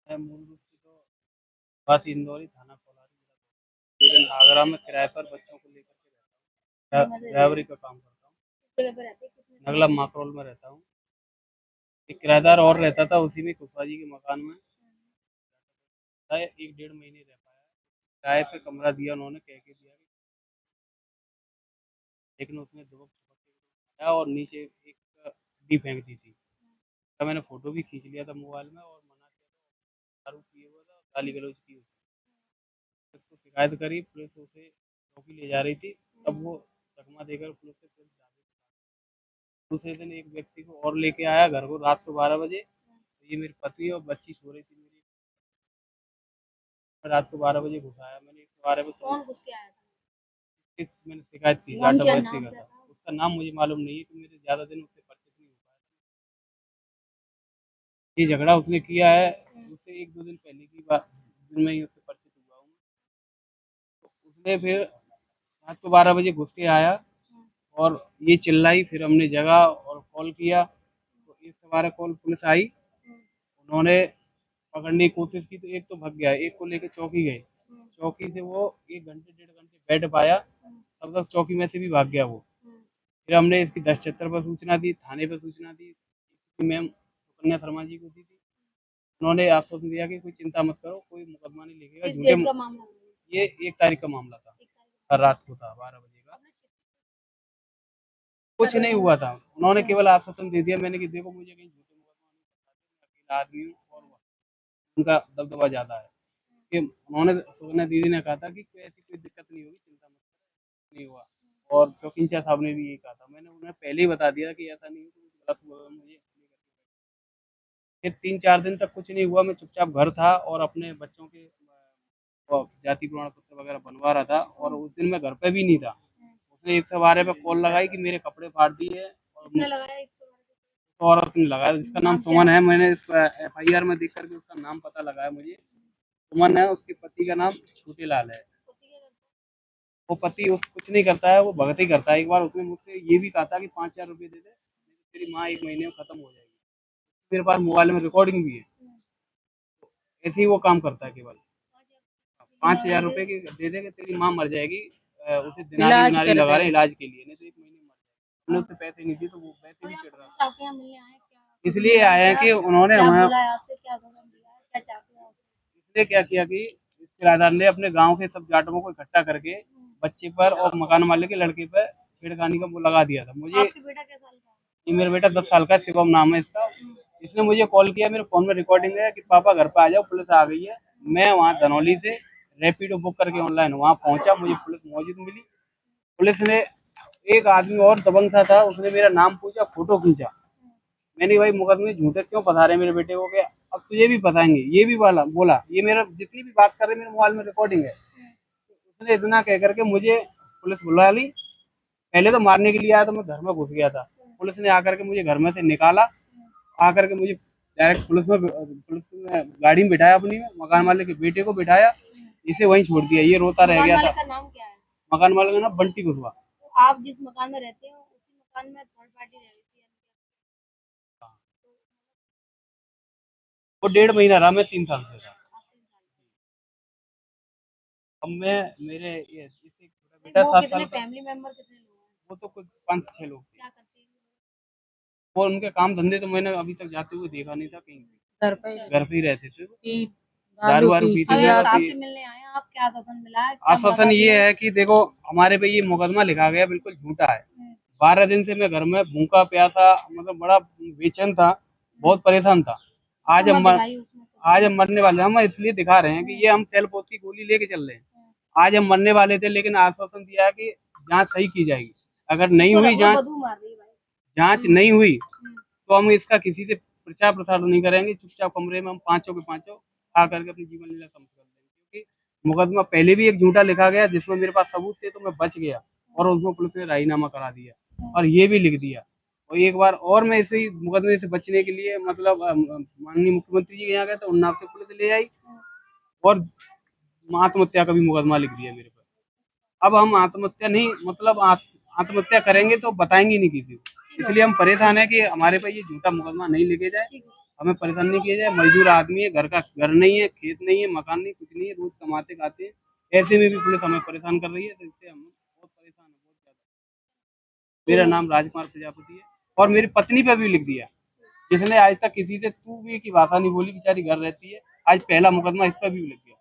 मैं मूल रूप से तो बस इंदौरी थाना कोलारी जिला, लेकिन आगरा में किराए पर बच्चों को लेकर के रहता हूँ। ड्राइवरी का काम करता हूँ। नगला माकरोल में रहता हूँ। एक किराएदार और रहता था उसी में, कुशवा जी के मकान में था। 1 डेढ़ महीने रह पाया। किराए पे कमरा दिया उन्होंने, कह के दिया, लेकिन उसमें दुबक छुपक के और नीचे एक डी फेंक दी थी। तो मैंने फोटो भी खींच लिया था मोबाइल में और मना किया था। दारू पिए हुआ था, गाली गलौज की। उसको शिकायत करी, पुलिस उसे चौकी ले जा रही थी। तब वो चकमा देकर पुलिस से फिर जा रही थी। दूसरे दिन एक व्यक्ति को और लेके आया घर को रात को 12 बजे। तो ये मेरी पत्नी और बच्ची सो रही थी मेरी। रात को 12 बजे घुसाया मैंने। 112 बजे कौन घुस के आया था? मैंने शिकायत की, डाटा बस्ती का था। उसका नाम मुझे मालूम नहीं है, कि मेरे ज्यादा दिन उससे परिचित नहीं हो पाया। ये झगड़ा उसने किया है उससे 1 2 दिन पहले की बात, दिन में ही उससे परिचित हुआ हूँ। तो उसने फिर रात को 12 बजे घुस के आया और ये चिल्लाई। फिर हमने जगह और कॉल किया, तो एक से 12 कॉल पुलिस आई। उन्होंने पकड़ने की कोशिश की तो एक तो भाग गया, एक को लेकर चौकी गए। चौकी से वो 1 घंटे 1.5 घंटे बैठ पाया, तब तक चौकी में से भी भाग गया वो। फिर हमने इसकी 1076 पर सूचना दी, थाने पर सूचना दी, मैम सुकन्या शर्मा जी को दी थी। उन्होंने आश्वासन दिया कि कोई चिंता मत करो, कोई मुकदमा नहीं लिखेगा। ये 1 तारीख का मामला था, हर रात को था 12 बजे का। कुछ नहीं हुआ था, उन्होंने केवल आश्वासन दे दिया मैंने कि देखो मुझे कहीं झूठे मुकदमा नहीं फंसा, अकेला आदमी हूँ और उनका दबदबा ज़्यादा है। कि उन्होंने सुकन्या दीदी ने कहा था कि कोई ऐसी कोई दिक्कत नहीं होगी, चिंता मत करो, नहीं हुआ। और चौकी इंचार्ज साहब ने भी यही कहा था। मैंने उन्हें पहले ही बता दिया कि ऐसा नहीं हो, कुछ गलत हुआ मुझे। फिर 3 4 दिन तक कुछ नहीं हुआ, मैं चुपचाप घर था और अपने बच्चों के जाति प्रमाण पत्र वगैरह बनवा रहा था। और उस दिन मैं घर पे भी नहीं था। उसने 112 पे कॉल लगाई कि मेरे कपड़े फाड़ दिए। और तो औरत ने लगाया जिसका नाम सुमन है। मैंने इस FIR में देख करके उसका नाम पता लगाया मुझे। सुमन है, उसके पति का नाम छोटे लाल है। वो पति उस कुछ नहीं करता है, वो भगत ही करता है। एक बार उसने मुझसे ये भी कहा था कि 5 4 रुपए दे दे, तेरी माँ 1 महीने में खत्म हो जाएगी। मेरे पास मोबाइल में रिकॉर्डिंग भी है। ऐसे ही वो काम करता है केवल। 5 1000 रुपए की दे दे कि तेरी माँ मर जाएगी, उसे दिनारी विनारी लगा रहे इलाज के लिए, नहीं तो 1 महीने में मर जाएगी। हमने उससे पैसे नहीं दिए तो वो पैसे भी चिढ़ रहा था। इसलिए आए हैं कि उन्होंने हमें, इसलिए क्या किया कि इस किराएदार ने अपने गांव के सब जाटवों को इकट्ठा करके बच्चे पर और मकान मालिक के लड़के पर छेड़खानी का वो लगा दिया था मुझे। ये मेरा बेटा 10 साल का शिवम नाम है इसका। इसने मुझे कॉल किया, मेरे फोन में रिकॉर्डिंग है कि पापा घर पे आ जाओ, पुलिस आ गई है। मैं वहाँ धनौली से रैपिडो बुक करके ऑनलाइन वहाँ पहुंचा, मुझे पुलिस मौजूद मिली। पुलिस ने, एक आदमी और दबंग था, उसने मेरा नाम पूछा, फोटो खींचा। मैंने भाई मुकदमे झूठे क्यों फंसा रहे मेरे बेटे को, क्या अब तुझे भी फंसाएंगे, ये भी वाला बोला। ये मेरा जितनी भी बात कर रहे मेरे मोबाइल में रिकॉर्डिंग है। उसने इतना कह करके मुझे पुलिस बुला ली। पहले तो मारने के लिए आया, तो मैं घर में घुस गया था। पुलिस ने आकर के मुझे घर में से निकाला, आकर के मुझे डायरेक्ट पुलिस में गाड़ी में बिठाया, अपनी में मकान मालिक के बेटे को बिठाया। इसे वहीं छोड़ दिया, ये रोता रह गया था। नाम क्या है? मकान मालिक का नाम बंटी कुशवाहा। आप जिस मकान में रहते हो उसी मकान में थर्ड पार्टी रह रही थी? वो 1.5 महीना रहा, मैं 3 साल से था। अब मैं, मेरे ये जैसे छोटा बेटा 7 साल का। फैमिली मेंबर कितने लोग हैं? वो तो कुछ 5 6 लोग थे। क्या करते हैं वो? उनके काम धंधे तो मैंने अभी तक जाते हुए देखा नहीं था कहीं पे। घर पे ही रहते थे वो। दारू वारू पीते थे। आपसे मिलने आए हैं, आप क्या आश्वासन मिला है? आश्वासन ये है कि देखो हमारे पे ये मुकदमा लिखा गया बिल्कुल झूठा है। 12 दिन से मैं घर में भूखा प्यासा, मतलब बड़ा बेचैन था, बहुत परेशान था। आज हम आज हम मरने वाले हैं। हम इसलिए दिखा रहे हैं कि ये हम सेलपोत की गोली लेके चल रहे हैं। आज हम मरने वाले थे, लेकिन आश्वासन दिया है कि जांच सही की जाएगी। अगर नहीं हुई जांच नहीं हुई तो हम इसका किसी से प्रचार प्रसार नहीं करेंगे। चुपचाप कमरे में हम पांचों के पांचों आ करके अपनी जीवन लीला समाप्त कर देंगे। क्योंकि मुकदमा पहले भी एक झूठा लिखा गया जिसमें मेरे पास सबूत थे, तो मैं बच गया और उसमें पुलिस ने राजीनामा करा दिया और ये भी लिख दिया। और एक बार और मैं इसे ही मुकदमे से बचने के लिए, मतलब माननीय मुख्यमंत्री जी के यहाँ गया तो उन्नाव से पुलिस ले आई और आत्महत्या का भी मुकदमा लिख दिया मेरे पर। अब हम आत्महत्या नहीं, मतलब आत्महत्या करेंगे तो बताएंगे नहीं किसी को। इसलिए हम परेशान है कि हमारे पे ये झूठा मुकदमा नहीं लिखे जाए हमें परेशान नहीं किया जाए। मजदूर आदमी है, घर नहीं है, खेत नहीं है, मकान नहीं, कुछ नहीं है, रोज कमाते खाते हैं। ऐसे में भी पुलिस हमें परेशान कर रही है, तो इससे हम बहुत परेशान हैं, बहुत ज्यादा। मेरा नाम राजकुमार प्रजापति है और मेरी पत्नी पे भी लिख दिया, जिसने आज तक किसी से तू भी की भाषा नहीं बोली, बेचारी घर रहती है। आज पहला मुकदमा इस पर भी लिख दिया।